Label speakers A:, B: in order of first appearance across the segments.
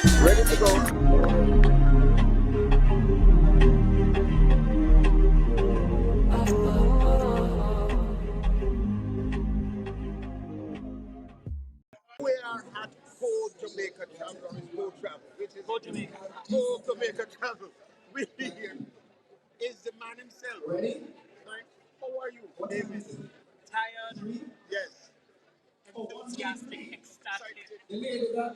A: Ready to go. We are at Go Jamaica Travel, or Go Travel, which is Go Jamaica Travel. With me here is the man himself. Ready? Right? How are you, David?
B: Tired,
A: Yes.
B: enthusiastic, ecstatic,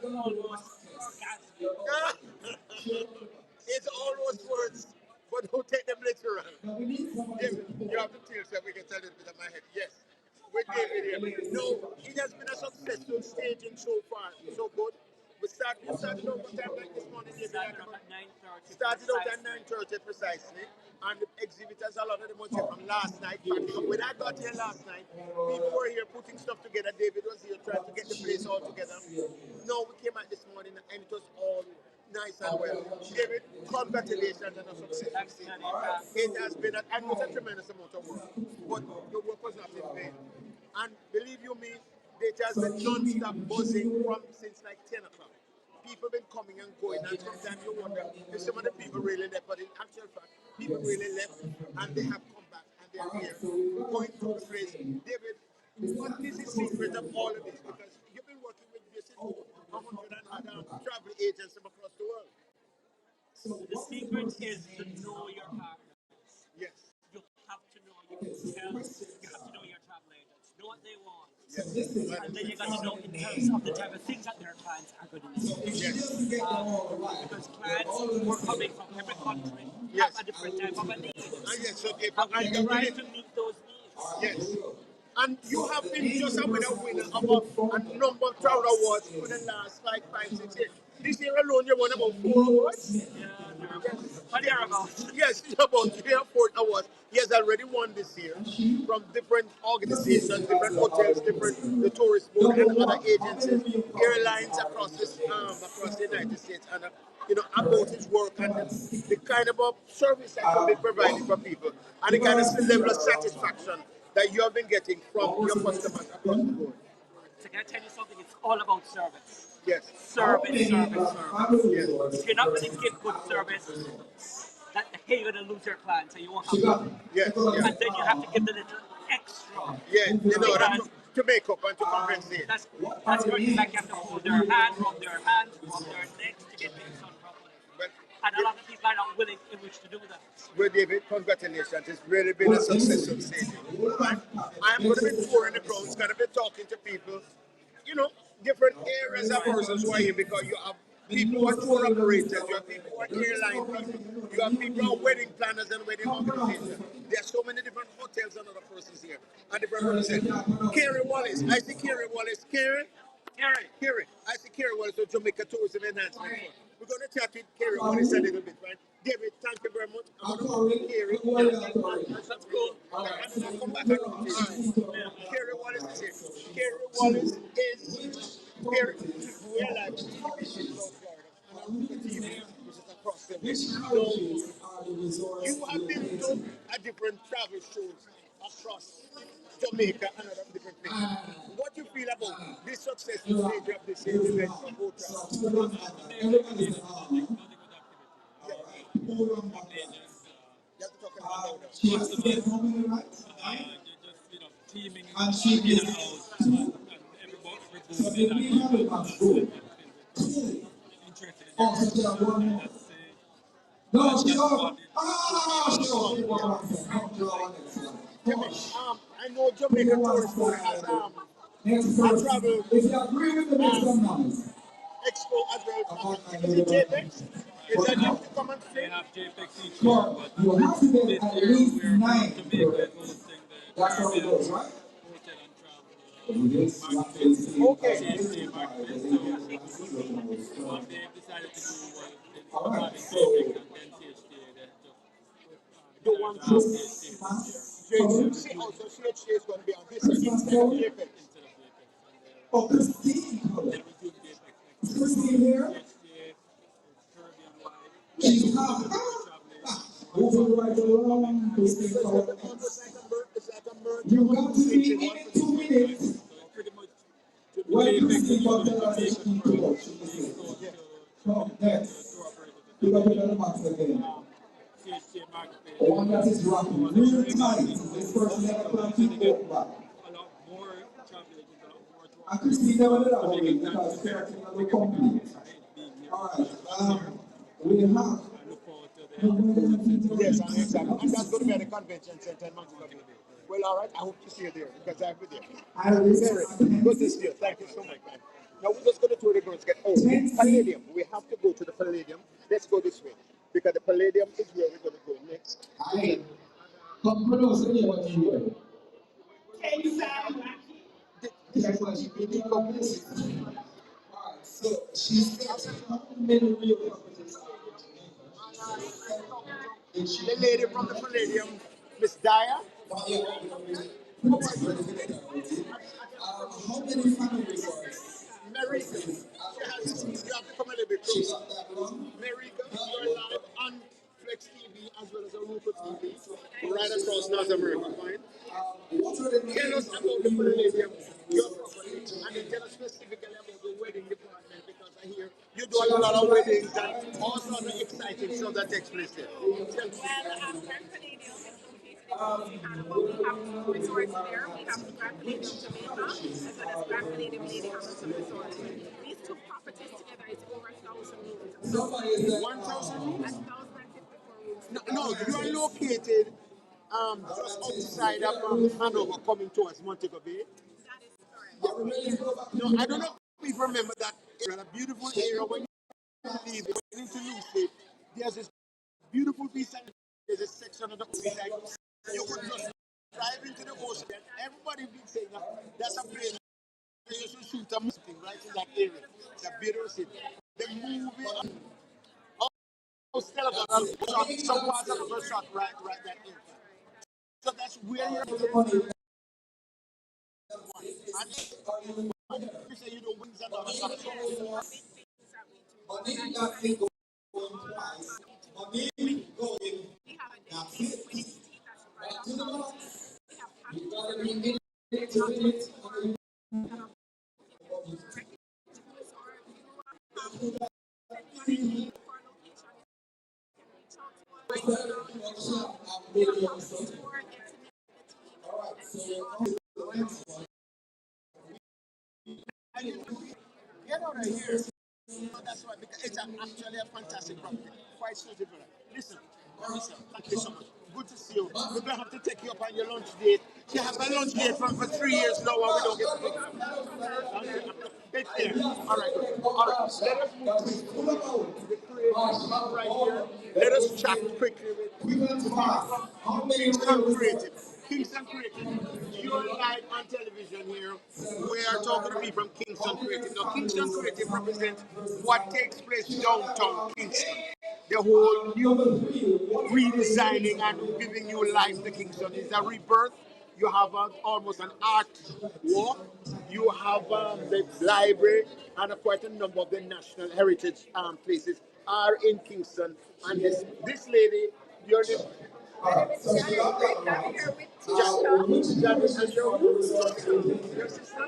B: almost
A: Ah,
B: orgasmic.
A: it's all those words, but don't take them literal. David, you have to tell yourself we can tell a little bit of my head. Yes. With David here. No, it has been a successful staging so far. So good. You started out what time like this morning, David?
B: Started off at 9:30
A: Started out at
B: precisely.
A: 9:30 precisely, and the exhibitors, a lot of them was here from last night. Packing up. When I got here last night, people were here putting stuff together. David was here trying to get the place all together. No, we came out this morning and it was all nice and well. David, congratulations on a
B: Thanks,
A: successful
B: Tenny.
A: season. It has been, I know it's a tremendous amount of work, but the work was not in vain. And believe you me, it has been non-stop buzzing from since like 10 o'clock. People been coming and going, and sometimes you wonder if some of the people really left, but in actual fact, people really left and they have come back and they are here going through the place. David, what is the secret of all of this? Because you've been working with basically 100 and other travel agents from across the world.
B: The secret is to know your partner.
A: Yes.
B: You have to know your hotel, you have to know your travel agents, know what they want.
A: Yes.
B: And then you got to know in terms of the type of things that their clients are going to need.
A: Yes.
B: Because clients were coming from every country have
A: Yes.
B: a different type of a need.
A: And yes, so they,
B: And
A: and
B: we
A: you
B: try
A: really,
B: to meet those needs.
A: yes. And you have been just a winner of a number of travel awards for the last like 5, 6 years. This year alone, you won about 4 awards.
B: Yeah,
A: Yes.
B: or thereabouts.
A: Yes, it's about 3 or 4 awards. He has already won this year from different organizations, different hotels, different the tourist board and other agencies, airlines across the United States, and about his work and the kind of service that you've been providing for people, and the kind of level of satisfaction that you have been getting from your customers across the board.
B: So can I tell you something? It's all about service.
A: Yes.
B: Service, service, service.
A: Yes.
B: If you're not going to give good service, that hey, you're going to lose your clients and you won't have them.
A: Yes.
B: And
A: Yes.
B: then you have to give the little extra.
A: Yeah.
B: Because
A: To make up and to compensate.
B: that's correct. It's like you have to hold their hand, rub their hands, rub their necks to get things done properly.
A: But
B: And a lot of people are not willing in which to do that.
A: well, David, congratulations. It's really been a successful season. Right? I'm going to be touring the grounds, going to be talking to people, different areas of persons who are here because you have people who are tour operators, you have people who are airline people, you have people who are wedding planners and wedding organizers. There are so many different hotels and other persons here and different representatives. Kerry Wallace, I see Kerry Wallace. Kerry, I see Kerry Wallace of Jamaica Tourism Enhancement Fund. We're going to chat with Kerry Wallace a little bit, right? David, thank you very much. I'm going to Kerry. That's cool. And then I'll come back and notice. Kerry Wallace is here. Kerry Wallace is Kerry. We're live on TVC in South Florida. And I'm looking at TV, which is across the way. So you have been to a different travel shows across Jamaica and other different places. What do you feel about this successful stage of this event from both you have to talk about that.
C: Teaming and she is out and everybody interested in that's
D: no, she
C: what
D: don't. Ah,
A: I know Jamaica Tourist Board has
D: Next
A: a
D: person.
A: travel
D: If you agree with me, make some noise.
A: expo as well. Is it JPEX? Is that you to come and
C: they
A: say?
C: have JPEX each year,
D: But
C: but
D: you have to get
C: this
D: at
C: year
D: least
C: we're
D: 9.
C: to make it hosting the
D: That's how it
C: Caribbean
D: goes, right?
C: Hotel and Travel
D: Yes, what they
C: marketplace,
D: say.
A: Okay.
C: CHA marketplace. So what they've decided to do was instead
D: All
C: of
D: right,
C: having
D: so
C: JPEX and then CHA, they
A: The
C: decided
A: one
C: to have
A: show.
C: CHA this year
A: JPEX. Also, CHA is going to be on this side instead of JPEX.
C: instead of JPEX. And
D: oh, Christine.
C: they'll resume JPEX
D: Is
C: next year.
D: Christine here?
C: CHA is Caribbean wide.
D: She's
C: Travel
D: moving right along. Christine,
A: So
D: come
A: it's almost like a merge. It's like a merge.
D: you got to be in 2 minutes.
C: so pretty much
D: When
C: JPEX
D: Christine
C: is
D: got
C: the
D: the last
C: Jamaican
D: speak
C: first.
D: about, she
C: They
D: said.
C: go to
D: Come next. Pick up another box again.
C: CHK marketplace.
D: One that is rocking real tight. This person never planned to walk back.
C: A lot more travel agents, a lot more tour
D: And Christine never did that one
C: making time
D: because
C: to
D: they're
C: spend.
D: another company.
C: Being here.
D: Alright, we have
C: I look forward to the
A: Yes, and exactly. And that's going to be at the convention center in Montego Bay. Well, all right. I hope to see you there because I'll be there.
D: Iris
A: Very
D: and
A: good to see you. Thank you so much, man. Now we're just going to tour the girls. Get Palladium. We have to go to the Palladium. Let's go this way because the Palladium is where we're going to go next.
D: I come pronounce the name of the word.
A: This is a DVD company.
D: Alright, so she said how many real properties are in Jamaica?
A: The lady from the Palladium, Miss Dyer.
D: How many family resorts?
A: Marika. You have to come a little bit
D: She
A: closer.
D: got that one.
A: Marika, you're live on Flexx TV as well as Arupa TV, right across North America. Fine.
D: What are the
A: Tell us
D: names of
A: about the Palladium, your property, and then tell us specifically about the wedding department because I hear you do a lot of weddings and all sorts of exciting stuff that takes place there. Tell me.
E: Grand Palladium is located in Canada. We have two resorts there. We have the Grand Palladium Jamaica as well as Grand Palladium Lady Hamilton Resort. These two properties together is over 1,000 rooms.
A: 1,000 rooms?
E: 1,054 rooms.
A: No, you are located just outside of Hanover coming towards Montego Bay.
E: That is correct.
A: No, I don't know if you remember that area, a beautiful area when you leave, going into Lucid, there's this beautiful piece of there's a section of the ocean that you could just drive into the ocean. Everybody been saying that's a place where you should shoot a movie right in that area. It's a beautiful city. The movie, oh, Skeleton, some parts of the first shot right that area. So that's where you're and you say you don't win that other stuff.
D: Money got me going twice. Money going. That's it. Back to the box. You gotta be in it to win it.
A: Get out of here. No, that's why, because it's actually a fantastic property. Quite suitable. Listen, Marissa, thank you so much. Good to see you. We're going to have to take you up on your lunch date. You have a lunch date for 3 years now and we don't get to pick it up. It's there. All right, good. All right, let us move to the creative right here. Let us chat quickly with Kingston Creative. Kingston Creative. You're live on television here. We are talking to people from Kingston Creative. Now, Kingston Creative represents what takes place downtown Kingston. The whole new redesigning and giving new life to Kingston is a rebirth. You have almost an art walk. You have the library and quite a number of the national heritage places are in Kingston. And this lady, your name,
E: I'm here with Tisha.
A: Janice, and your sister.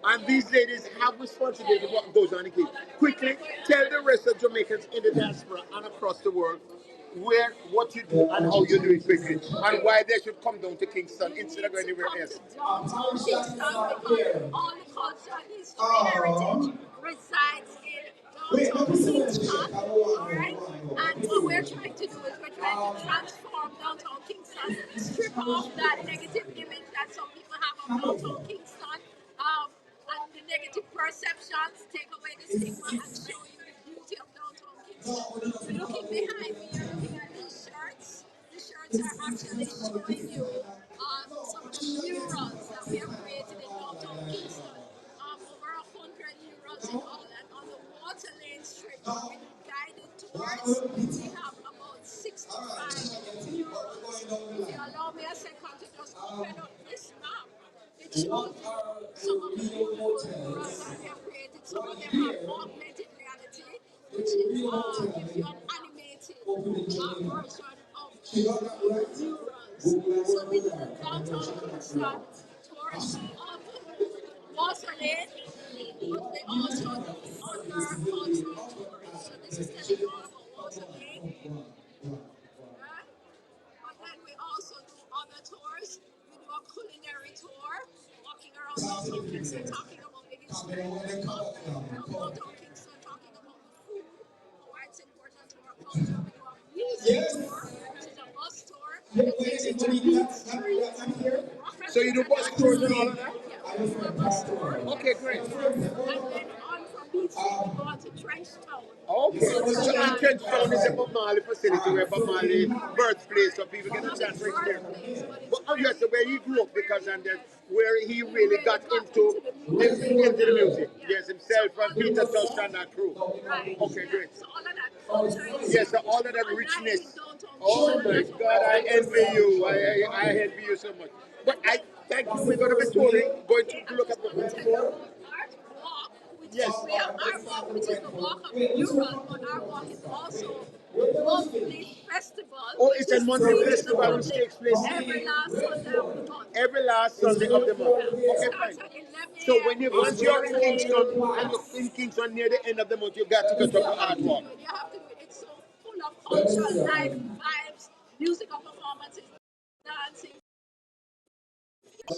A: And these ladies have responsibility for what goes on in Kingston. Quickly, tell the rest of Jamaicans in the diaspora and across the world where, what you do and how you do it quickly, and why they should come down to Kingston instead of going anywhere else.
E: Downtown Kingston because all the culture and history and heritage resides in downtown Kingston. Alright? And what we're trying to do is we're trying to transform downtown Kingston, strip off that negative image that some people have of downtown Kingston, and the negative perceptions, take away the stigma and show you the beauty of downtown Kingston. Looking behind me, you're looking at these shirts. The shirts are actually showing you some of the murals that we have created in downtown Kingston. Over 100 murals in all, and on the water lane stretch with guided tours, we have about 65 murals. If you allow me a second to just open up this map, it shows you some of the beautiful murals that we have created. Some of them have augmented reality, which is gives you an animated version of murals. So we do downtown Kingston tours of was Gasoline, but we also do other cultural tours. So this is telling you all about Mozambique. Right? But then we also do other tours. We do a culinary tour, walking around downtown Kingston, talking about the history of downtown Kingston, talking about the food, why it's important to our culture. We do a music tour, which is a bus tour that takes you to Beat Street.
A: So you do bus tours and all of that?
E: Yeah, we do a bus tour.
A: Okay, great.
E: And then on from Beat Street, we go on to Trench Town.
A: Okay, so and
E: Cultural
A: Trenchtown is a Bob Marley facility where Bob Marley birthplace, so people get a chance to experience. But oh yes, so where he grew up because and then where he really got into the music. Yes, himself and Peter Tosh and that crew.
E: Right.
A: Okay, great.
E: So all of that culture is
A: Yes, so all of that richness. Oh my God, I envy you. I envy you so much. But I thank you. We're going to be touring, going to look at the tour.
E: Yes. We have our walk, which is the walk of the mural, but our walk is also the monthly festival.
A: Oh, it's a monthly festival which takes place
E: every last Sunday of the month.
A: every last Sunday of the month. Okay, fine. So when you once you're in Kingston and you're in Kingston near the end of the month, you got to go to the art walk.
E: You have to do it. It's so full of cultural life, vibes, musical performances, dancing, all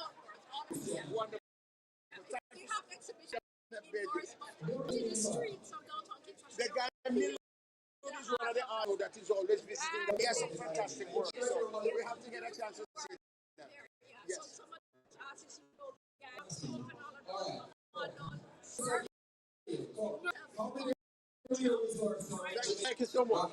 E: outdoors, all
A: Wonderful.
E: we have exhibitions indoors, but in the streets of downtown Kingston.
A: The guy is one of the artists that is always visiting. He has some fantastic work, so we have to get a chance to see that.
E: Yeah, so
A: Yes.
E: some of the artists who know guys spoken all about
A: Thank you so much.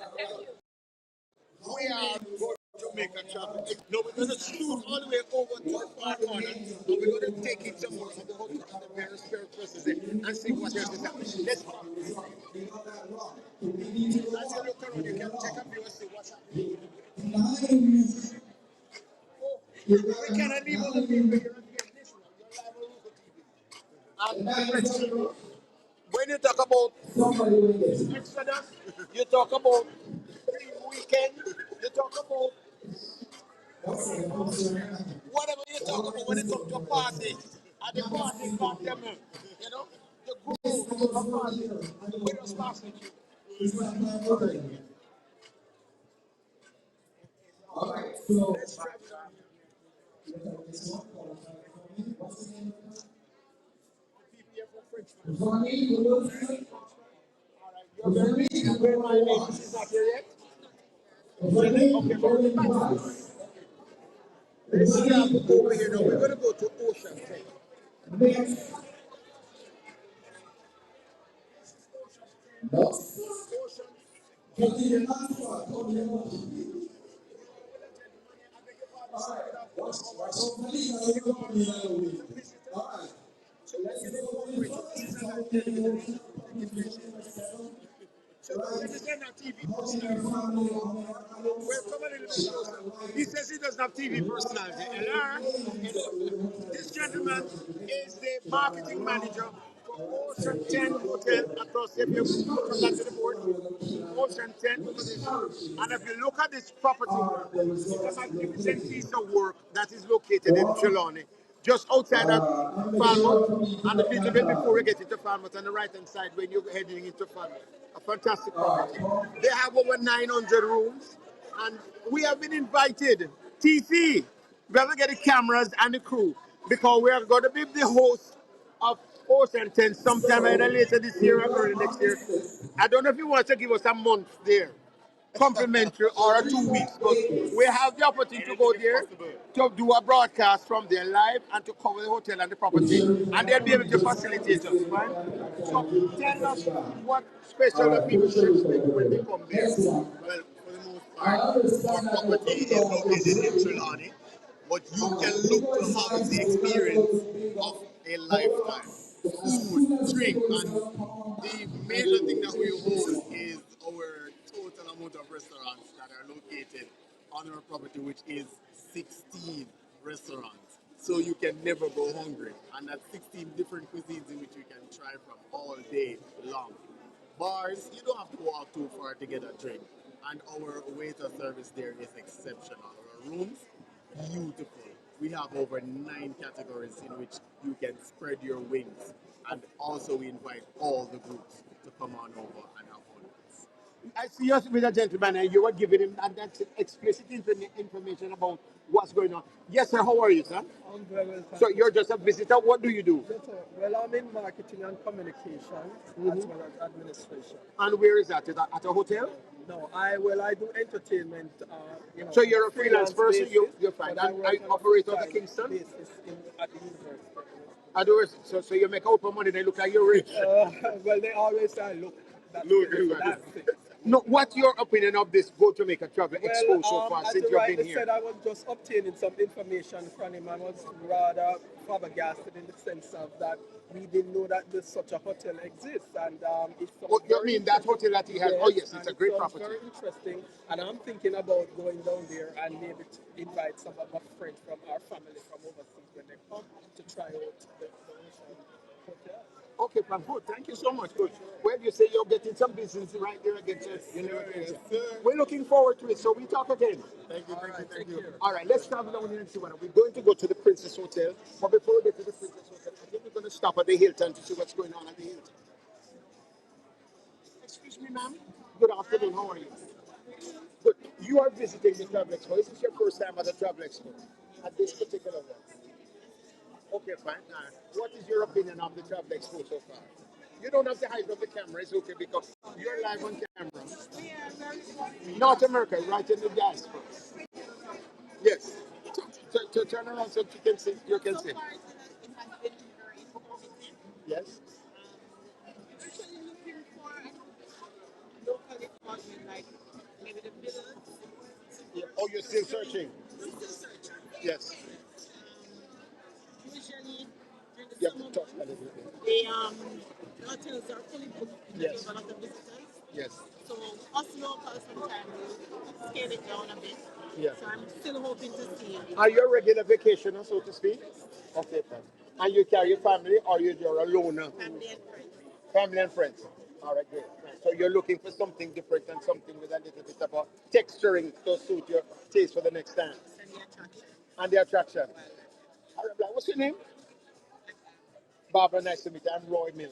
A: We are going to make a traffic. No, we're going to shoot all the way over to the far corner, and we're going to take in some more of the hotel and the various spirit persons there and see what else is happening. Let's go. As you look around, you can take a view and see what's happening. Oh, we cannot leave all the people here and get this one. You're live on Ruko TV. And when you talk about Exodus, you talk about weekend, you talk about whatever you talk about when it comes to a party. And the party got them, you know, the groove of a party. We just pass it you.
D: Alright, so
A: Let's try it on people here from French.
D: Ronnie, you will see.
A: Alright, you're very my name. She's not here yet.
D: Ronnie,
A: Okay,
D: very
A: very
D: nice.
A: let's travel over here now. We're going to go to Ocean 10.
D: Next. Next. Getting the last one. Alright, hopefully you are going to be alright. So let's go with the first time.
A: Represent our TV personality. We're coming a little bit closer. He says he doesn't have TV personality. This gentleman is the marketing manager for Ocean 10 Hotel across. If you come back to the board, Ocean 10 Hotel. And if you look at this property, it's a magnificent piece of work that is located in Trelawney. Just outside of Falmouth, and a little bit before we get into Falmouth, on the right hand side when you're heading into Falmouth. A fantastic property. They have over 900 rooms, and we have been invited. TC, we have to get the cameras and the crew because we are going to be the host of Ocean 10 sometime either later this year or early next year. I don't know if you want to give us a month there complimentary or 2 weeks, but we have the opportunity to go there to do a broadcast from there live and to cover the hotel and the property, and they'll be able to facilitate us, right? So tell us what special that people should expect when they come there.
C: Well, for the most part, our property is located in Trelawney, but you can look to have the experience of a lifetime. Food, drink, and the major thing that we hold is our total amount of restaurants that are located on our property, which is 16 restaurants. So you can never go hungry, and that's 16 different cuisines in which you can try from all day long. Bars, you don't have to walk too far to get a drink. And our waiter service there is exceptional. Our rooms, beautiful. we have over 9 categories in which you can spread your wings. And also we invite all the groups to come on over and have fun with us.
A: I see you with a gentleman and you were giving him that explicit information about what's going on. Yes, sir. How are you, sir?
F: I'm very well.
A: So you're just a visitor. What do you do?
F: Well, I'm in marketing and communication as well as administration.
A: And where is that? Is that at a hotel?
F: No, I do entertainment.
A: So you're a freelance person.
F: Basis,
A: You're fine.
F: but I
A: And
F: work
A: I
F: on a
A: operate out of
F: full-time
A: Kingston.
F: basis at the university.
A: I do. So you make out for money. They look like you're rich.
F: Well, they always say, look, that's
A: Look,
F: it,
A: look.
F: that's it.
A: No, what's your opinion of this Go Jamaica Travel Expo so
F: Well,
A: far
F: as
A: since
F: you
A: you've been
F: rightly
A: here?
F: said, I was just obtaining some information from him. I was rather flabbergasted in the sense of that we didn't know that there's such a hotel exists, and it's
A: Oh, you mean that hotel that he has? Oh, yes, it's a great
F: sounds
A: property.
F: very interesting, and I'm thinking about going down there and maybe to invite some of our friends from our family from overseas when they come to try out the hotel.
A: Okay, fine, good. Thank you so much. Good. Well, you say you're getting some business right there again. So you never can say. We're looking forward to it. So we talk again.
C: Thank you.
A: All right, let's travel down here and see what we're going to go to the Princess Hotel. But before we get to the Princess Hotel, I think we're going to stop at the Hilton to see what's going on at the Hilton. Excuse me, ma'am. Good afternoon. How are you? Good. You are visiting the Travel Expo. Is this your first time at the Travel Expo? At this particular one? Okay, fine. What is your opinion of the Travel Expo so far? You don't have to hide from the camera. It's okay because you're live on camera. North America, right in the diaspora. Yes. So turn around so you can see. You can see. Yes.
G: Usually looking for local employment, like maybe the village.
A: Yeah. Oh, you're still searching.
G: I'm still searching.
A: Yes.
G: Usually during the
A: You have
G: summer
A: to talk a
G: months,
A: little bit.
G: the hotels are fully booked
A: Yes.
G: with a lot of visitors.
A: Yes.
G: So us locals sometimes we scale it down a bit.
A: Yeah.
G: So I'm still hoping to see
A: Are you a regular vacationer, so to speak? Okay, fine. And you carry your family or you're a loner?
G: family and friends.
A: Family and friends. All right, great. So you're looking for something different and something with a little bit of a texturing to suit your taste for the next time.
G: And the attraction.
A: And the attraction. All right, what's your name? Barbara, nice to meet you. I'm Roy Miller.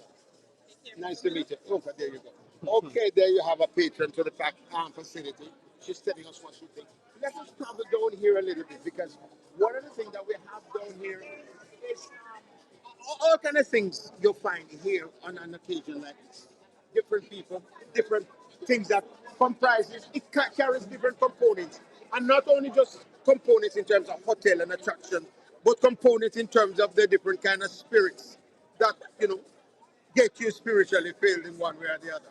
A: Nice to meet you. Okay, there you go. Okay, there you have a patron to the facility. She's telling us what she thinks. Let us travel down here a little bit because one of the things that we have down here is all kind of things you'll find here on an occasion like this. Different people, different things that comprises, it carries different components. And not only just components in terms of hotel and attraction, but components in terms of the different kind of spirits that, get you spiritually filled in one way or the other.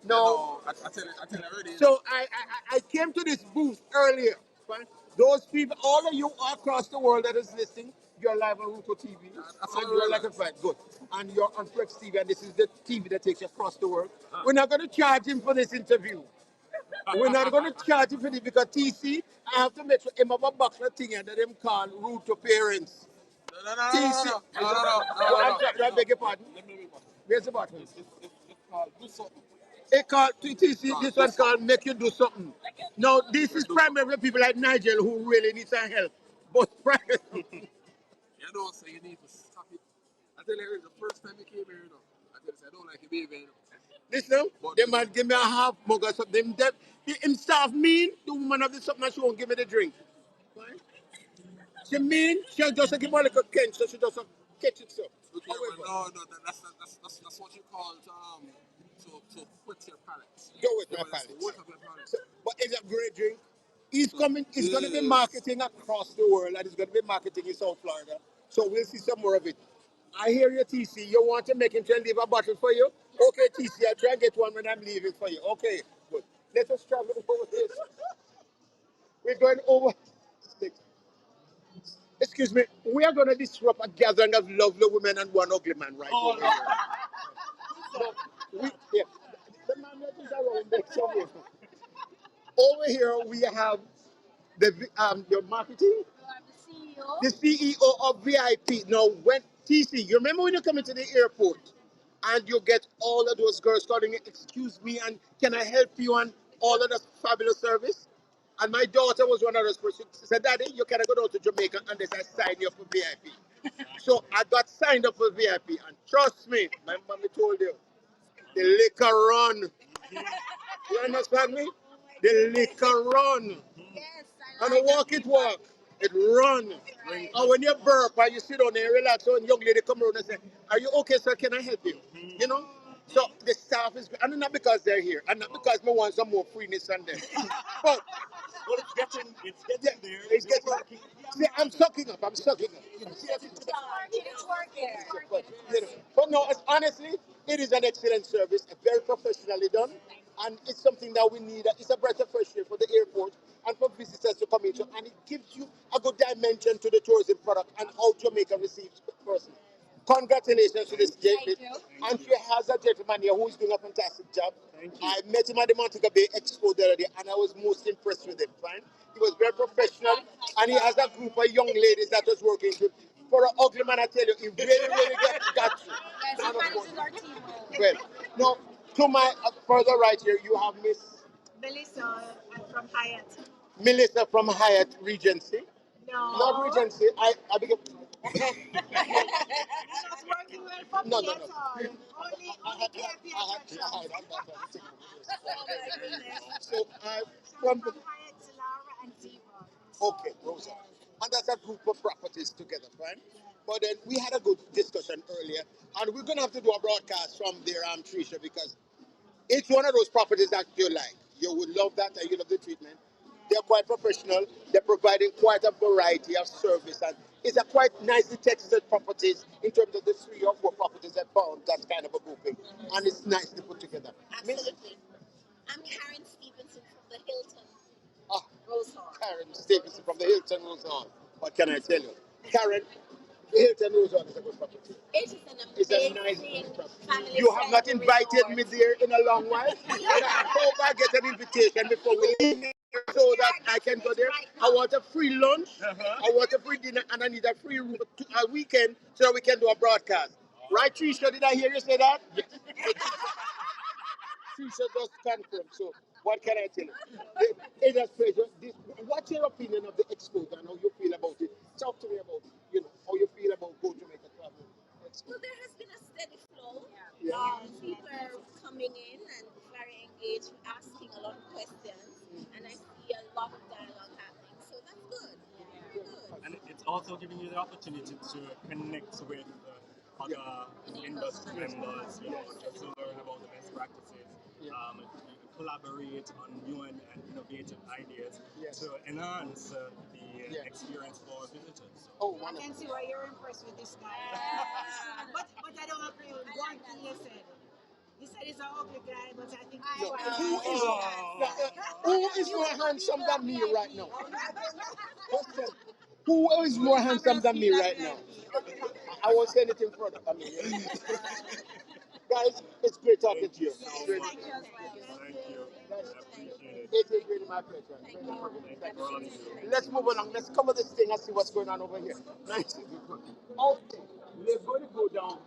A: No.
C: I tell you already.
A: So I came to this booth earlier. Right? Those people, all of you across the world that is listening, you're live on Ruto TV. And you're like a fan. Good. And you're on Flexx TV, and this is the TV that takes you across the world. We're not going to charge him for this interview. We're not going to charge him for this because TC, I have to make sure him have a box of thing that them call Ruto parents. TC. I beg your pardon. Where's the bottle? It called TTC, this one called Make You Do Something. Now, this is primarily for people like Nigel who really need some help. But
C: You know, so you need to stop it. I tell you, the first time you came here, I tell you, I don't like your baby.
A: listen, they might give me a half mug or something. Himself mean, the woman of the something and she won't give me the drink. Right? She mean, she'll just give me like a can, so she doesn't catch it so.
C: Okay, well, no, that's what you call to put your palate.
A: Go with my palate.
C: What of your palate?
A: So, but it's a great drink. He's coming, he's going to be marketing across the world and he's going to be marketing in South Florida. So we'll see some more of it. I hear you, TC. You want to make him try and leave a bottle for you? Okay, TC, I'll try and get one when I'm leaving for you. Okay, good. Let us travel over this. We're going over. Excuse me. We are going to disrupt a gathering of lovely women and one ugly man right over here. No, yeah. The man that is around there somewhere. Over here we have your marketing, the CEO of VIP. Now, when TC, you remember when you come into the airport and you get all of those girls calling, excuse me, and can I help you, and all of that fabulous service? And my daughter was one of those persons. She said, Daddy, you cannot go down to Jamaica unless I sign you up for VIP. So I got signed up for VIP. And trust me, my mommy told you, the liquor run. You understand me? The liquor run.
E: Yes,
A: And a walk it walk. It run. And when you burp and you sit down there and relax, so a young lady come around and say, are you okay, sir? Can I help you? You know? So the staff is, and not because they're here, and not because we want some more freeness on them. But
C: Well, it's getting there.
A: it's getting, see, I'm sucking up.
E: It's working.
A: But, you know, but no, honestly, it is an excellent service, very professionally done, and it's something that we need. It's a breath of fresh air for the airport and for visitors to come in, and it gives you a good dimension to the tourism product and how Jamaica receives person. Congratulations to this gentleman. And she has a gentleman here who is doing a fantastic job. I met him at the Montego Bay Expo the other day, and I was most impressed with him. Fine. He was very professional, and he has a group of young ladies that was working with him. For an ugly man, I tell you, he really got you.
E: Yes, he manages our team well.
A: Well, now, to my further right here, you have Miss
G: Melissa, I'm from Hyatt.
A: Melissa from Hyatt Regency.
G: No.
A: Not Regency, I became...
G: It's not working well for me
A: No.
G: at all. Only VIP attraction.
E: Oh my goodness.
A: So,
G: From
A: from
G: Hyatt to Lara and Zebra.
A: okay, Rosa. And that's a group of properties together, right? But then we had a good discussion earlier, and we're gonna have to do a broadcast from there, Tricia, because it's one of those properties that you like. You would love that, and you love the treatment. They're quite professional. They're providing quite a variety of service, and it's a quite nicely textured properties in terms of the 3 or 4 properties that found that kind of a grouping, and it's nicely put together.
E: Absolutely. I'm Karen Stevenson from the Hilton
A: Ah,
E: Rose Hall.
A: Karen Stevenson from the Hilton Rose Hall. What can I tell you? Karen, the Hilton Rose Hall is a good property.
E: It is an
A: It's a
E: amazing
A: nice property.
E: family.
A: You have not invited me there in a long while. And I hope I get an invitation before we leave here so that I can go there. I want a free lunch, I want a free dinner, and I need a free room a weekend so that we can do a broadcast. Right, Trisha? Did I hear you say that? Yes. Trisha just confirm. So, what can I tell you? It is a pleasure. What's your opinion of the expo and how you feel about it? Talk to me about, how you feel about Go Jamaica Travel Expo.
E: Well, there has been a steady flow.
A: Yeah.
E: People are coming in and very engaged, asking a lot of questions, and I see a lot of dialogue happening. So that's good. Very good.
H: And it's also giving you the opportunity to connect with other industry members, just to learn about the best practices, collaborate on new and innovative ideas to enhance the experience for visitors. So.
A: Oh,
G: I can see why you're impressed with this guy. But I don't agree with one thing you said. You said he's an ugly guy, but I think he's
A: Who is more handsome than me right now? Who is more handsome than me right now? I won't say anything further. Guys, it's great talking to you.
H: Thank you. I appreciate it.
A: It is really my pleasure. Let's move along. Let's cover this thing and see what's going on over here. Nice. Okay, we're going to go down.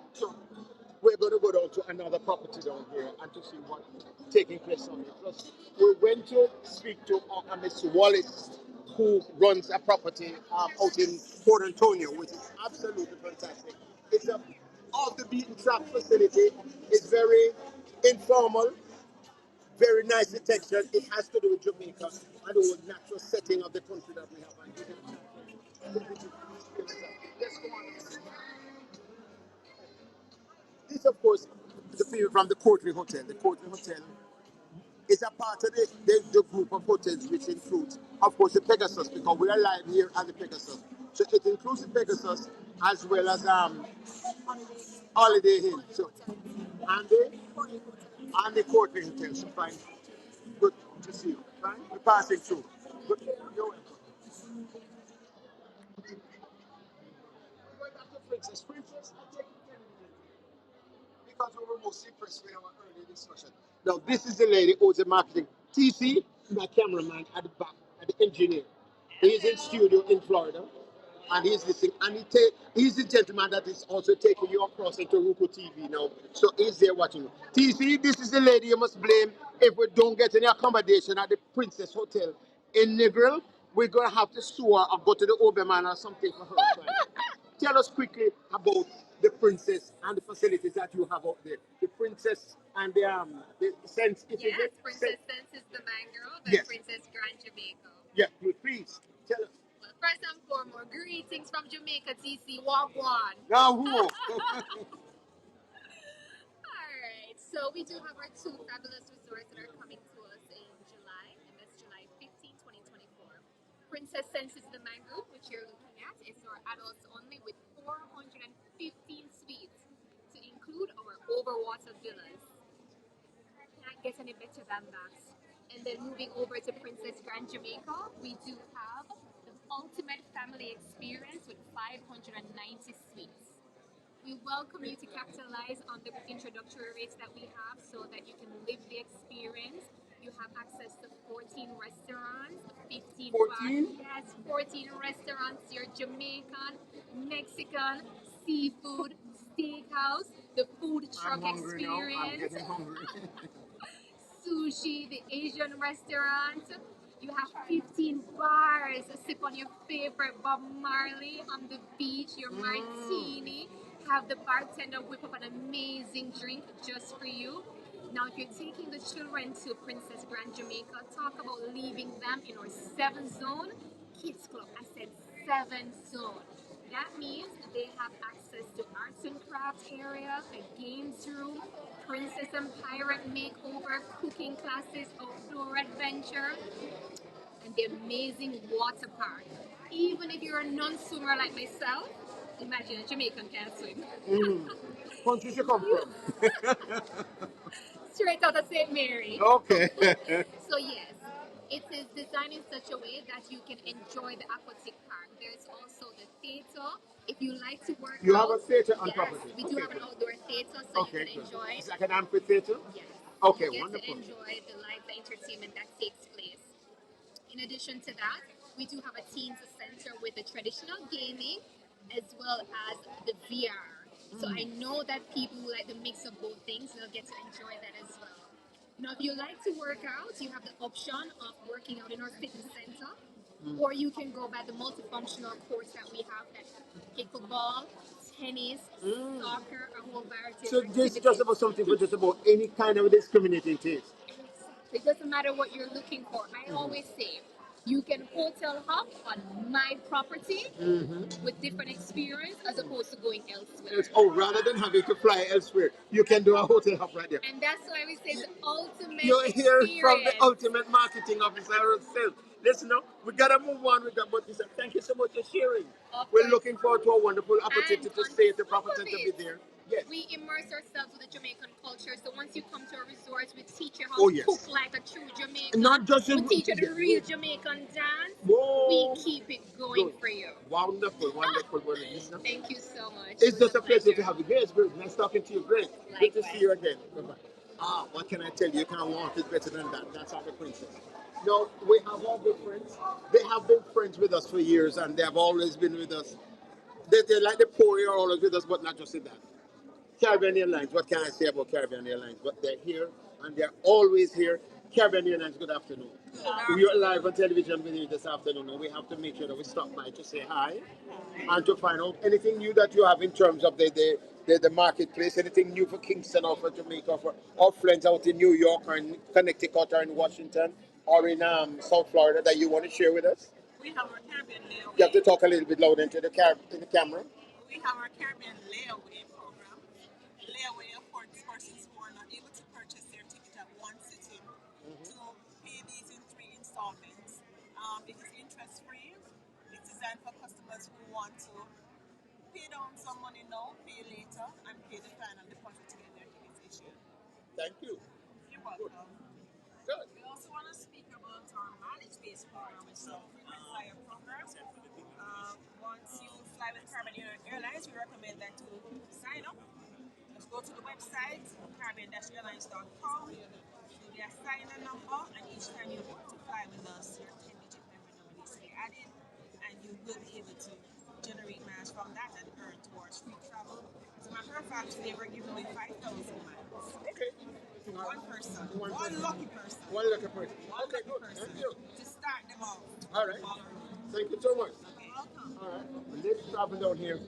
A: We're going to go down to another property down here and to see what's taking place on it. Plus, we went to speak to Miss Wallace, who runs a property out in Port Antonio, which is absolutely fantastic. It's a off the beaten track facility. It's very informal, very nicely textured. It has to do with Jamaica and the natural setting of the country that we have. And give it a chance. Let's go on. This, of course, the people from the Courtly Hotel. The Courtly Hotel is a part of the group of hotels which includes, of course, the Pegasus, because we are live here at the Pegasus. So it includes the Pegasus as well as Holiday Inn. So, and the Courtly Hotel. So fine. Good to see you. Fine. We're passing through. Good. You're welcome. Going back to Princess. I'll take 10 minutes. Because we were mostly impressed with our earlier discussion. Now, this is the lady who's the marketing. TC, my cameraman at the back, and the engineer. He's in studio in Florida, and he's listening. And he's the gentleman that is also taking you across into Roku TV now. So he's there watching you. TC, this is the lady you must blame if we don't get any accommodation at the Princess Hotel in Negril, we're going to have to sue her or go to the Oberman or something for her. Tell us quickly about the Princess and the facilities that you have out there. The Princess and the Sense.
E: Yes, Princess Sense is the mango, the
A: Yes.
E: Princess Grand Jamaica.
A: Yeah, please tell us.
E: Well, first and foremost, greetings from Jamaica, TC. Walk one.
A: Now, who?
E: Alright, so we do have our two fabulous resorts that are coming to us in July, and that's July 15, 2024. Princess Senses the Mango, which you're looking at, is for adults only with 415 suites to include our overwater villas. Can't get any better than that. And then moving over to Princess Grand Jamaica, we do have the ultimate family experience with 590 suites. We welcome you to capitalize on the introductory rates that we have so that you can live the experience. You have access to 14 restaurants, 15 bars. Yes, 14 restaurants. Your Jamaican, Mexican, seafood, steakhouse, the food truck experience. I'm getting hungry. Sushi, the Asian restaurant. You have 15 bars. Sip on your favorite Bob Marley on the beach, your martini. Have the bartender whip up an amazing drink just for you. Now, if you're taking the children to Princess Grand Jamaica, talk about leaving them in our 7 zone kids club. I said 7 zone. That means they have access to arts and crafts area, a games room, princess and pirate makeover, cooking classes, outdoor adventure, and the amazing water park. Even if you're a non-swimmer like myself, imagine a Jamaican can't swim.
A: Country she come from?
E: Straight out of St. Mary.
A: Okay.
E: So yes, it is designed in such a way that you can enjoy the aquatic park. There's also the theater. If you like to work
A: You
E: out,
A: have a theater on
E: yes,
A: property?
E: we do have an outdoor theater, so you can
A: Good.
E: enjoy.
A: It's like an amphitheater?
E: Yes.
A: Okay,
E: You get
A: wonderful.
E: to enjoy the live entertainment that takes place. In addition to that, we do have a teens center with the traditional gaming as well as the VR. So I know that people who like the mix of both things, they'll get to enjoy that as well. Now, if you like to work out, you have the option of working out in our fitness center, or you can go by the multifunctional courts that we have, like pickleball, tennis, soccer, a whole variety
A: So
E: of
A: this is
E: activities.
A: just about something for just about any kind of discriminating taste.
E: It doesn't matter what you're looking for. I always say you can hotel hop on my property with different experience as opposed to going elsewhere.
A: Oh, rather than having to fly elsewhere, you can do a hotel hop right there.
E: And that's why we say the ultimate
A: You're hearing from the
E: experience.
A: ultimate marketing officer herself. Listen, now, we gotta move on with that, but listen, thank you so much for sharing.
E: Of
A: We're
E: course.
A: looking forward to a wonderful opportunity
E: And
A: to
E: on
A: stay at the
E: top
A: property
E: of
A: to be
E: it,
A: there. Yes.
E: we immerse ourselves with the Jamaican culture. So once you come to our resorts, we teach you how
A: Oh,
E: to
A: yes.
E: cook like a true Jamaican.
A: Not just
E: We
A: in
E: teach you the real Jamaican dance.
A: Whoa.
E: We keep it going
A: Good.
E: for you.
A: Wonderful, wonderful, wonderful.
E: Thank you so much.
A: It's
E: It
A: just
E: was
A: a pleasure to
E: pleasure.
A: have you here. It's great. Nice talking to you. Great. Good to
E: Likewise.
A: see you again. Bye-bye. Ah, what can I tell you? You can't want it better than that. That's our princess. No, we have all good friends. They have been friends with us for years, and they have always been with us. They like the poor, are always with us, but not just in that. Caribbean Airlines, what can I say about Caribbean Airlines? But they're here, and they're always here. Caribbean Airlines, good afternoon. You're live on television with you this afternoon, and we have to make sure that we stop by to say hi and to find out anything new that you have in terms of the marketplace, anything new for Kingston or for Jamaica, or for our friends out in New York or in Connecticut or in Washington or in South Florida that you want to share with us.
I: We have our Caribbean layaway.
A: You have to talk a little bit louder into in the camera.
I: We have our Caribbean layaway program. Layaway affords persons who are not able to purchase their ticket at one sitting to pay these in 3 installments. It is interest free. It's designed for customers who want to pay down some money now, pay later, and pay the final deposit to get their tickets issued.
A: Thank you.
I: You're welcome.
A: Good.
I: We also want to speak about our mileage-based program, which is a frequent flyer program. Once you fly with Caribbean Airlines, we recommend that you sign up. Just go to the website, caribbean-airlines.com. You'll get a sign-in number, and each time you want to fly with us, your 10-digit member number needs to be added, and you will be able to generate miles from that and earn towards free travel. As a matter of fact, today we're giving away 5,000 miles.
A: Okay.
I: One person. One lucky person.
A: One lucky person.
I: One
A: Okay,
I: lucky
A: good.
I: person.
A: Thank you.
I: To start pack them off.
A: All right. Thank you so much.
I: Okay.
A: All right. Let's travel down here.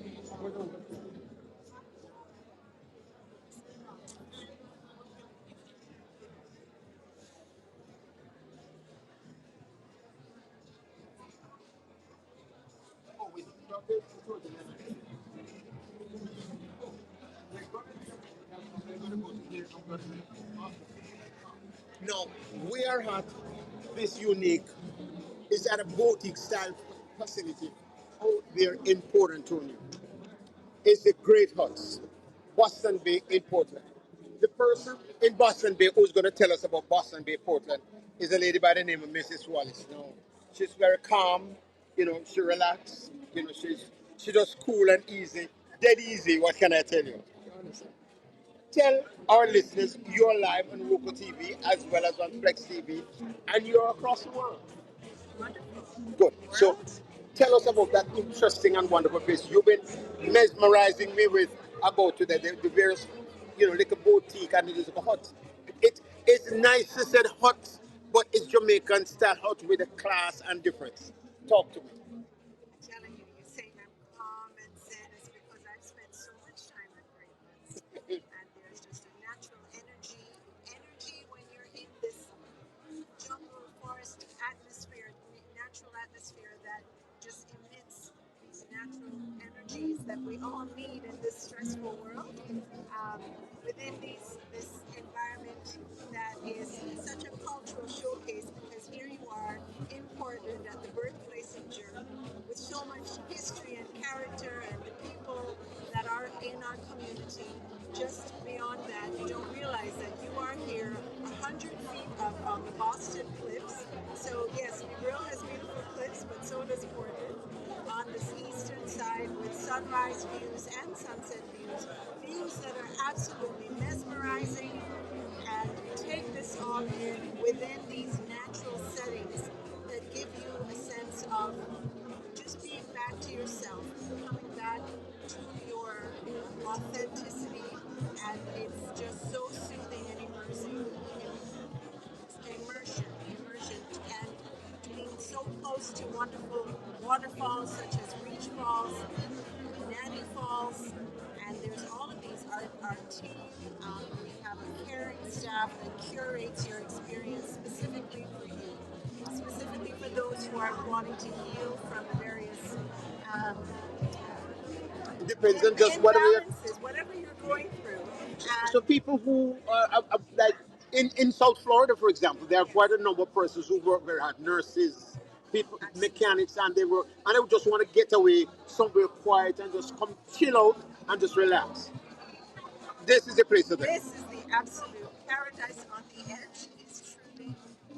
A: Now, we are at this unique, it's at a boutique style facility out there in Port Antonio. It's the Great Huts, Boston Bay in Portland. The person in Boston Bay who's going to tell us about Boston Bay, Portland, is a lady by the name of Mrs. Wallace. Now, she's very calm, she relaxed, she just cool and easy, dead easy. What can I tell you? Tell our listeners you're live on Roku TV as well as on Flexx TV, and you're across the world. Good. So tell us about that interesting and wonderful place. You've been mesmerizing me with about today, the various, like a boutique and it is a hut. It's nice to say hut, but it's Jamaican style hut with a class and difference. Talk to me.
G: Telling you, you're saying I'm calm and zen is because I've spent so much time at Greatlands. And there's just a natural energy when you're in this jungle forest atmosphere, natural atmosphere that just emits these natural energies that we all need in this stressful world. Um, Within this environment that is such a cultural showcase because here you are in Portland at the birthplace of Jerk with so much history and character and the people that are in our community. Just beyond that, you don't realize that you are here 100 feet up on the Boston Cliffs. So yes, Negril has beautiful cliffs, but so does Portland. On this eastern side with sunrise views and sunset views, views that are absolutely mesmerizing, and take this all in within these natural settings that give you a sense of just being back to yourself, coming back to your authenticity, and it's just so soothing and immersion, and being so close to wonderful waterfalls such as Reach Falls, Nanny Falls, and there's all of these. Our team, we have a caring staff that curates your experience specifically for you, specifically for those who are wanting to heal from the various um,
A: It depends on just whatever you're.
G: imbalances, whatever you're going through.
A: So
G: And
A: people who are like in South Florida, for example, there are
G: yes,
A: quite a number of persons who work very hard, nurses, people, mechanics, and they just want to get away somewhere quiet and just come chill out and just relax. This is the place for them.
G: this is the absolute paradise on the edge. Is truly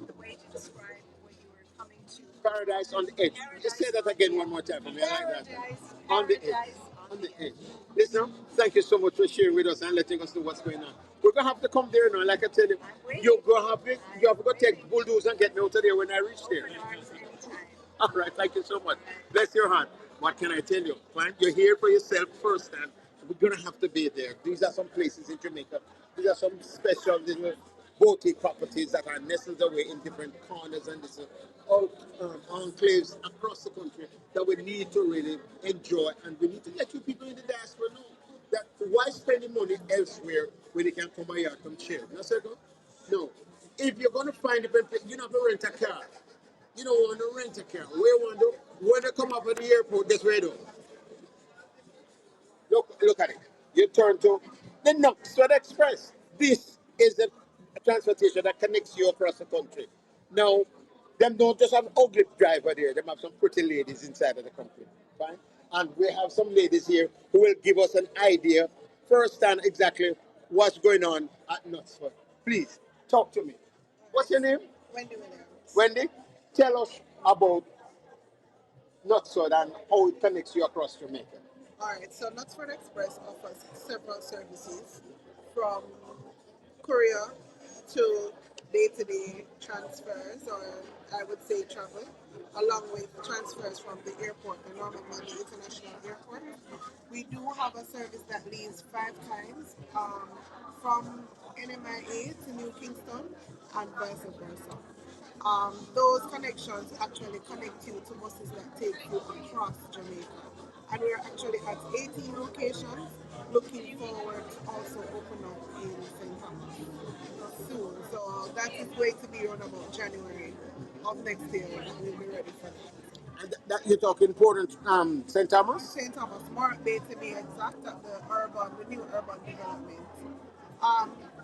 G: the way to describe what you are coming to.
A: Paradise on the edge. Just say
G: Paradise
A: that
G: on
A: again
G: the
A: one more time for me. I like that.
G: paradise,
A: On the edge.
G: paradise
A: On
G: on
A: the
G: the
A: edge.
G: edge.
A: Listen, thank you so much for sharing with us and letting us know what's going on. We're gonna have to come there now. Like I tell you,
G: I'm waiting.
A: you're gonna have it.
G: I
A: You
G: am
A: have to go take
G: waiting.
A: bulldozer and get me out of there when I reach there.
G: Open arms anytime.
A: All right, thank you so much.
G: All right.
A: Bless your heart. What can I tell you? Fine, you're here for yourself first, and we're gonna have to be there. These are some places in Jamaica. These are some special little boutique properties that are nestled away in different corners and this all enclaves across the country that we need to really enjoy, and we need to let you people in the diaspora know that why spending money elsewhere when you can come here and come chill. No, sir, no. If you're gonna find a place, you don't have to rent a car. You don't want to rent a car. Where you want to when they come up at the airport, this way do. Look at it. You turn to the Knoxford Express. This is a transportation that connects you across the country. Now, them don't just have ugly driver there. Them have some pretty ladies inside of the country. Fine. And we have some ladies here who will give us an idea firsthand exactly what's going on at Knoxford. Please talk to me. What's your name?
G: Wendy Williams.
A: Wendy, tell us about Knoxford and how it connects you across Jamaica.
J: All right, so Knutsford Express offers several services from courier to day-to-day transfers, or I would say travel, along with transfers from the airport, the Norman Manley International Airport. We do have a service that leaves 5 times from NMIA to New Kingston and vice versa. Those connections actually connect you to buses that take you across Jamaica. And we're actually at 18 locations, looking forward to also open up in St. Thomas soon. So that is going to be around about January of next year, and we'll be ready for that.
A: And that you're talking Port St. Thomas?
J: St. Thomas, Mark Bay to be exact, at the new urban development.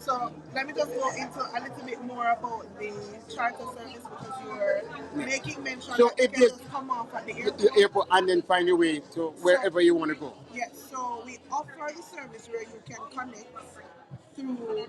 J: So let me just go into a little bit more about the charter service because you were making mention
A: So
J: that you
A: if
J: can
A: there's
J: just come off at the
A: the
J: airport.
A: airport and then find your way to
J: So
A: wherever you want to go.
J: yes, so we offer the service where you can connect through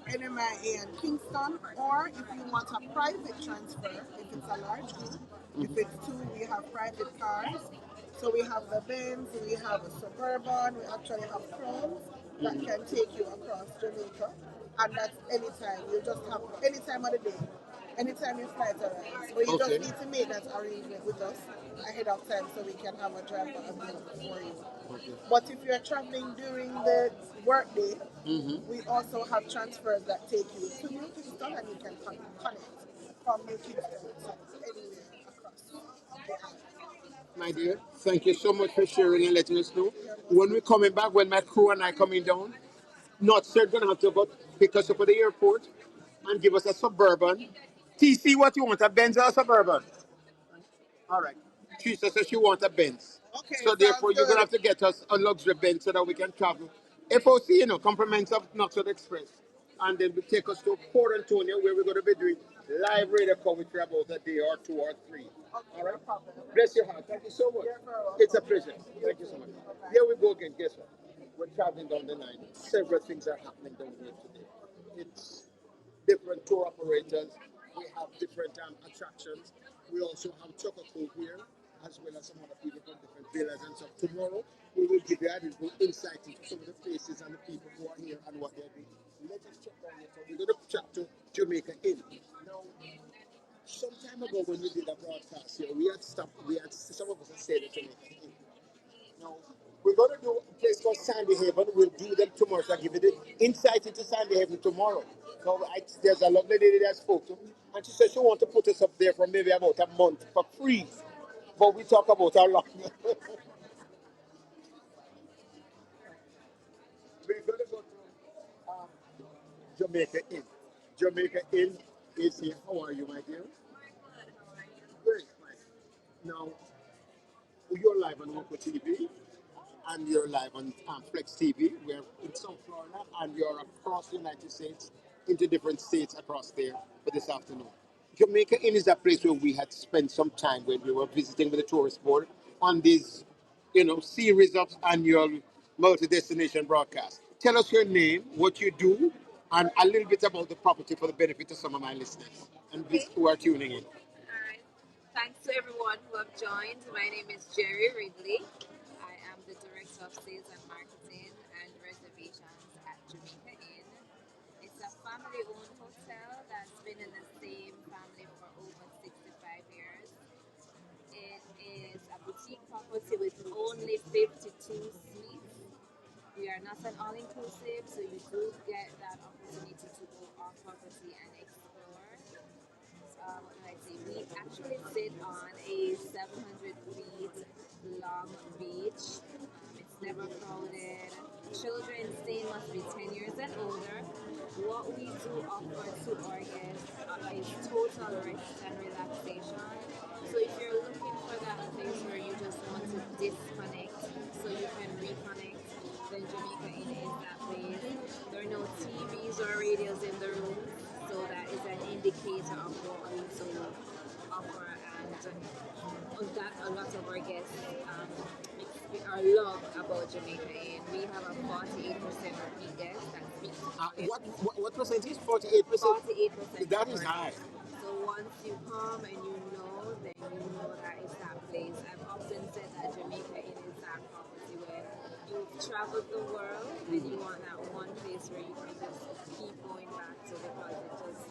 J: NMIA and Kingston, or if you want a private transfer, if it's a large group, if it's two, we have private cars. So we have the Benz, we have a Suburban, we actually have Crowns that can take you across Jamaica, and that's anytime. You just have any time of the day, anytime your flight arrives. But you just
A: Okay.
J: need to make that arrangement with us ahead of time so we can have a driver available for you. But if you're traveling during the workday, we also have transfers that take you to New Kingston and you can connect from New Kingston to anywhere across the island.
A: My dear, thank you so much for sharing and letting us know. When we're coming back, when my crew and I coming down, not sir gonna have to go pick us up at the airport and give us a suburban. TC, what you want, a Benz or a suburban? All right. She says she wants a Benz.
J: Okay,
A: So
J: sounds
A: therefore, you're gonna
J: good.
A: have to get us a luxury Benz so that we can travel. FOC, compliments of Knoxville Express, and then we take us to Port Antonio where we're gonna be doing live radio coverage for about a day or two or three.
J: Okay,
A: All
J: no
A: right.
J: problem.
A: Bless your heart. Thank you so much.
J: You're very welcome.
A: It's a pleasure. Thank you so much.
J: Bye-bye.
A: Here we go again. Guess what? We're traveling down the line. Several things are happening down here today. It's different tour operators. We have different attractions. We also have Chococo here, as well as some other people from different villas and stuff. Tomorrow, we will give you a little insight into some of the places and the people who are here and what they're doing. Let us check down here. So we're going to check to Jamaica Inn. Now, some time ago when we did a broadcast here, we had stopped, some of us had stayed at Jamaica Inn. Now, we're going to do a place called Sandy Haven. We'll do them tomorrow. So I'll give you the insight into Sandy Haven tomorrow. So there's a lovely lady that I spoke to, and she said she wants to put us up there for maybe about a month for free. But we talk about how long. We're going to go to Jamaica Inn. Jamaica Inn is here. How are you, my dear? Great. Now, you're live on Local TV. And you're live on Flexx TV. We're in South Florida, and you're across the United States, into different states across there for this afternoon. Jamaica Inn is a place where we had spent some time when we were visiting with the tourist board on this, series of annual multi-destination broadcasts. Tell us your name, what you do, and a little bit about the property for the benefit of some of my listeners and those who are tuning in.
K: Alright. Thanks to everyone who have joined. My name is Jerry Ridley. I am the Director of Sales and Marketing and Reservations at Jamaica Inn. It's a family-owned hotel that's been in the same family for over 65 years. It is a boutique property with only 52 suites. We are not an all-inclusive, so you do get that opportunity to go off property and explore. We actually sit on a 700 feet long beach. It's never crowded. Children staying must be 10 years and older. What we do offer to our guests is total rest and relaxation. So if you're looking for that place where you just want to disconnect so you can reconnect, then Jamaica Inn is that place. There are no TVs or radios in the room, so that is an indicator of what we do offer, and that a lot of our guests are love about Jamaica Inn. We have a 48% repeat guest. That's me.
A: What percentage? 48%?
K: 48%
A: That is high.
K: so once you come and you know, then you know that it's that place. I've often said that Jamaica Inn is that property where you've traveled the world and you want that one place where you can just keep going back to because it just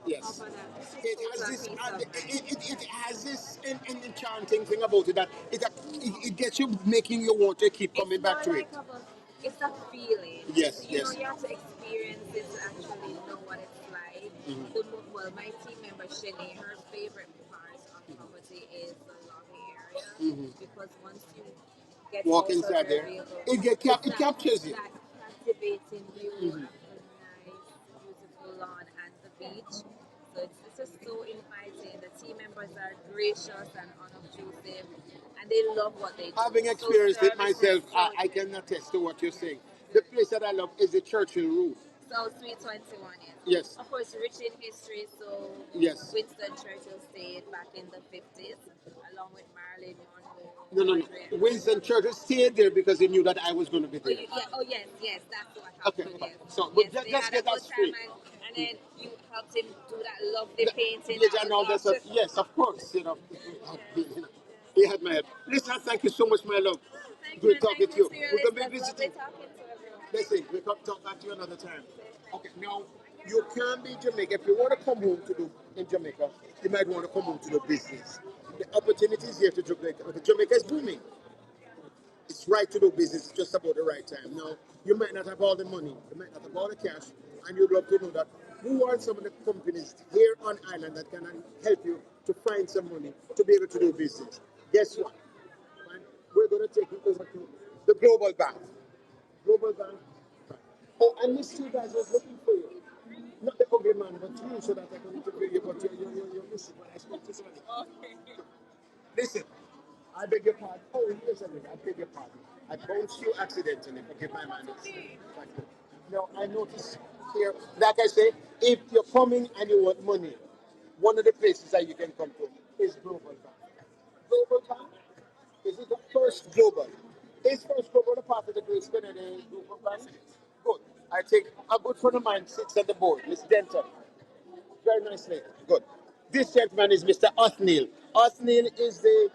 A: Yes.
K: offer that
A: It has
K: total
A: this,
K: peace of mind.
A: it has this an enchanting thing about it that it gets you making you want to keep coming
K: It's
A: back
K: not
A: to it.
K: like it's a feeling.
A: Yes,
K: You
A: yes.
K: have to experience it to actually know what it's like. Well, my team member Shelly, her favorite part of property is the lobby area because once you get
A: Walk
K: out of
A: inside
K: your
A: there.
K: vehicle,
A: It captures you.
K: that captivating view of the nice, beautiful lawn and the beach. So it's just so inviting. The team members are gracious and unobtrusive, and they love what they do.
A: Having
K: So
A: experienced it
K: service is
A: myself,
K: so
A: I can attest to what you're saying. The place that I love is the Churchill Roof.
K: so Sweet 21, yes.
A: Yes,
K: Of course, rich in history. So
A: yes.
K: Winston Churchill stayed back in the 50s, along with Marilyn Monroe,
A: No, no, no.
K: Audrey.
A: Winston Churchill stayed there because he knew that I was going to be
K: Oh,
A: there.
K: yeah. Oh, yes, yes. That's what
A: Okay,
K: happened.
A: okay.
K: Yes,
A: So,
K: yes.
A: but
K: They
A: just
K: had a
A: get that
K: good time,
A: straight.
K: and then you helped him do that lovely painting
A: Yes,
K: that
A: and
K: was
A: all that
K: up.
A: stuff. Yes, of course. He had my help. Listen, thank you so much, my love.
K: Thank you,
A: Good
K: and thank
A: talking to
K: you
A: you.
K: to your
A: We're going to be
K: listeners. Lovely
A: visiting.
K: talking to everyone.
A: Listen, we'll come talk back to you another time. Okay, now you can be Jamaica. If you want to come home to do in Jamaica, you might want to come home to do business. The opportunities here to Jamaica. Okay, Jamaica is booming. It's right to do business, it's just about the right time. Now, you might not have all the money, you might not have all the cash, and you'd love to know that who are some of the companies here on island that can help you to find some money to be able to do business. Guess what? Man, we're going to take you over to the Global Bank. Global Bank. Oh, I missed you guys. I was looking for you. Not the ugly man, but you, so that I can interview you. But you're missing. But I spoke to somebody. Listen, I beg your pardon. Oh, listen, I beg your pardon. I bounced you accidentally. Forgive my manners. Thank you. Now, I notice here, like I say, if you're coming and you want money, one of the places that you can come to is Global Bank. Global Bank? Is it the first global? Is first global a part of the Grace Kennedy Global Bank? Good. I take a good friend of mine sits on the board, Miss Denton. Very nice lady. Good. This gentleman is Mr. Othniel. Othniel is the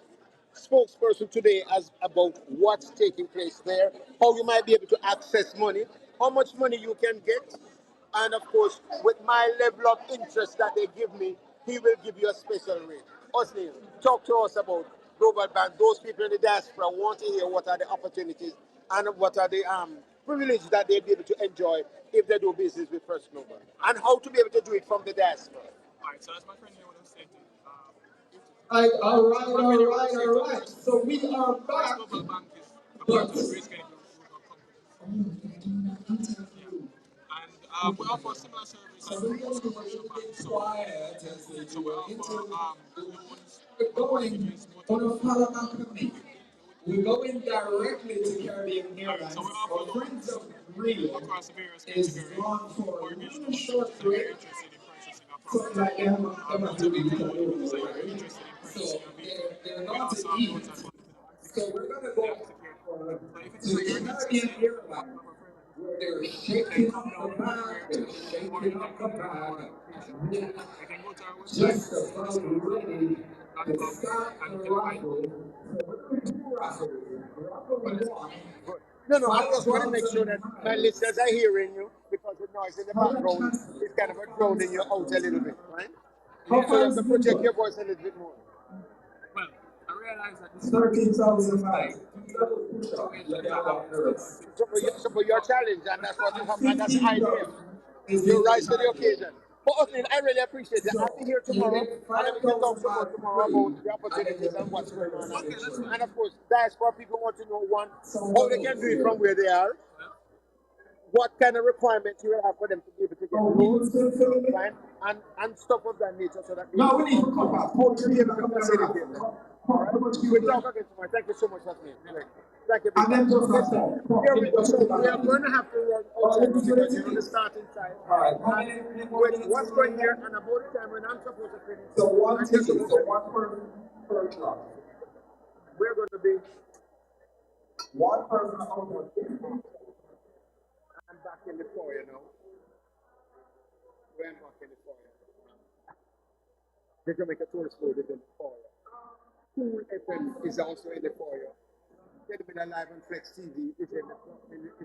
A: spokesperson today as about what's taking place there, how you might be able to access money, how much money you can get, and of course, with my level of interest that they give me, he will give you a special rate. Othniel, talk to us about Global Bank. Those people in the diaspora want to hear what are the opportunities and what are the privileges that they'll be able to enjoy if they do business with First Global, and how to be able to do it from the diaspora.
H: Alright, so as my friend here would have stated,
D: All
H: so
D: right,
H: as my
D: all
H: friend here would have
D: right,
H: stated,
D: all right. So we are
H: First
D: back,
H: Global Bank is a part
D: but
H: of the Grace Kennedy Group of companies. Yeah. And we offer similar service as most commercial banks.
D: quiet as they
H: So we
D: do
H: offer
D: into
H: loans,
D: we're going
H: mortgages, motor
D: on a
H: loans,
D: follow back with me. We're going directly to Caribbean
H: Alright, so we
D: Airlines.
H: offer
D: Our friends
H: loans
D: of Rio
H: across the various
D: is
H: categories
D: drawn
H: of
D: for a
H: mortgage
D: little
H: loans if
D: short
H: you're
D: break.
H: interested in purchasing a
D: Something
H: property.
D: like them have
H: Motor
D: to be
H: vehicle loan if
D: do,
H: you're
D: right?
H: interested in purchasing
D: So
H: a vehicle.
D: they're
H: We
D: not to
H: also have
D: eat.
H: loans that go to the
D: So
H: unsecured,
D: we're gonna
H: the
D: go
H: unsecured. So if it is
D: to
H: that you're
D: Caribbean
H: interested,
D: Airlines,
H: our friend
D: where they're
H: you can
D: shaking
H: come
D: up the
H: down
D: bag,
H: anywhere to
D: they're
H: view, or you
D: shaking
H: can
D: up the
H: come to one of our
D: bag.
H: locations.
D: Nick,
H: You can go to our website,
D: just about ready to
H: cdstore.com,
D: start
H: and
D: the
H: you can find
D: raffle. So we're doing two raffles. Raffle one,
A: No, no, I just want to make sure that my
D: $5,000.
A: listeners are hearing you because the noise in the
D: How much
A: background
D: chance?
A: is kind of drowning you out a little bit, right?
D: How
A: So you
D: far
A: have
D: is
A: to
D: the
A: project
D: number?
A: your voice a little bit more.
H: well, I realize that this is a
D: 13,000
H: slight
D: miles. You got to push up. You
H: situation
D: can
H: that
D: walk the
H: happens from time
D: rest.
H: to
A: So
H: time.
A: for your
H: But
A: challenge, and that's what you
D: And
A: have, and that's the
D: 15,000
A: idea.
D: is
A: You
D: in the
A: rise to the
D: budget.
A: occasion. But Othniel, I really appreciate it. I'll be
D: So
A: here
D: you
A: tomorrow,
D: get
A: and then we can talk
D: 5,000
A: some more
D: miles
A: tomorrow
D: free,
A: about the
D: and then you
A: opportunities and
D: put
A: what's
D: the
A: going on.
D: rest
H: okay,
D: in
H: that's
D: free.
H: fine.
A: And of course, diaspora people want to know one,
D: So
A: how
D: what
A: they can
D: else
A: do it from
D: here?
A: where they are, what kind of requirements you will have for them to be able to get
D: Oh, people
A: loans,
D: still feeling me?
A: right? And stuff of that nature so that they
D: No, we
A: know
D: need to come back.
A: how
D: How much
A: to be able
D: people are
A: to
D: coming on the
A: facilitate
D: raffle?
A: them. All
D: How
A: right?
D: much
A: We'll
D: people
A: talk
D: left?
A: again tomorrow. Thank you so much, Hasmin. Great. Thank you, big
D: And
A: man.
D: then just
A: Listen,
D: after, come,
A: here
D: give
A: we
D: me,
A: go.
D: just put
A: So
D: it back
A: we are going
D: on.
A: to have to run
D: Oh,
A: outside
D: let
A: now
D: me do the
A: because you know the
D: tickets.
A: start inside.
D: All right, how
A: And
D: many more
A: with
D: minutes
A: what's
D: do we
A: going here
D: have?
A: and about the time when I'm supposed to finish
D: So one
A: and you're
D: ticket,
A: supposed
D: so
A: to leave,
D: one person per truck.
A: we're going to be
D: One person out of 50.
A: I'm back in the foyer now. We're back in the foyer. The Jamaica Tourist Board is in the foyer. Cool FM is also in the foyer. Gentlemen Alive on Flexx TV is is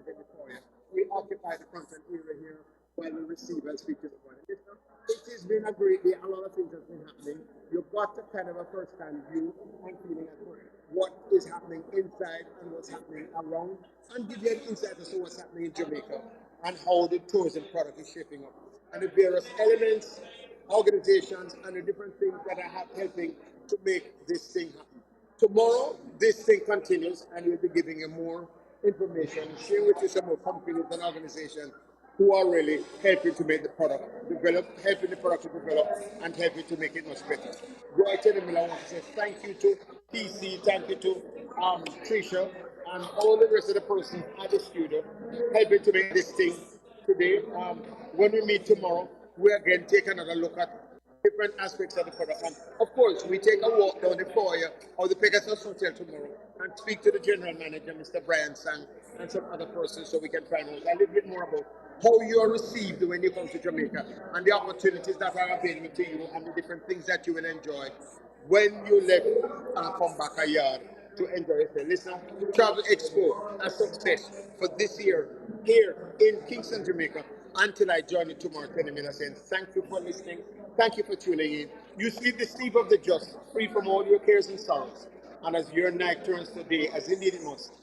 A: in the foyer. We occupy the content area here while we receive and speak to everyone. Listen, it has been a great day. A lot of things have been happening. You've got a kind of a first-hand view and feeling of what is happening inside and what's happening around, and give you an insight as to what's happening in Jamaica and how the tourism product is shaping up. and the various elements, organizations, and the different things that are helping to make this thing happen. Tomorrow, this thing continues, and we'll be giving you more information, sharing with you some more companies and organizations who are really helping to make the product develop, helping the product to develop, and helping to make it much better. Roy Tenny, I want to say thank you to PC, thank you to Trisha, and all the rest of the persons at the studio helping to make this thing today. When we meet tomorrow, we again take another look at different aspects of the product. And of course, we take a walk down the foyer of the Pegasus Hotel tomorrow and speak to the general manager, Mr. Brian Sang, and some other persons so we can find out a little bit more about how you are received when you come to Jamaica and the opportunities that are available to you and the different things that you will enjoy when you left and come back a yard to enjoy it. Listen, Travel Expo, a success for this year here in Kingston, Jamaica. Until I join you tomorrow, Tenny, saying thank you for listening. Thank you for tuning in. You sleep the sleep of the just, free from all your cares and sorrows. And as your night turns to day, as indeed it must,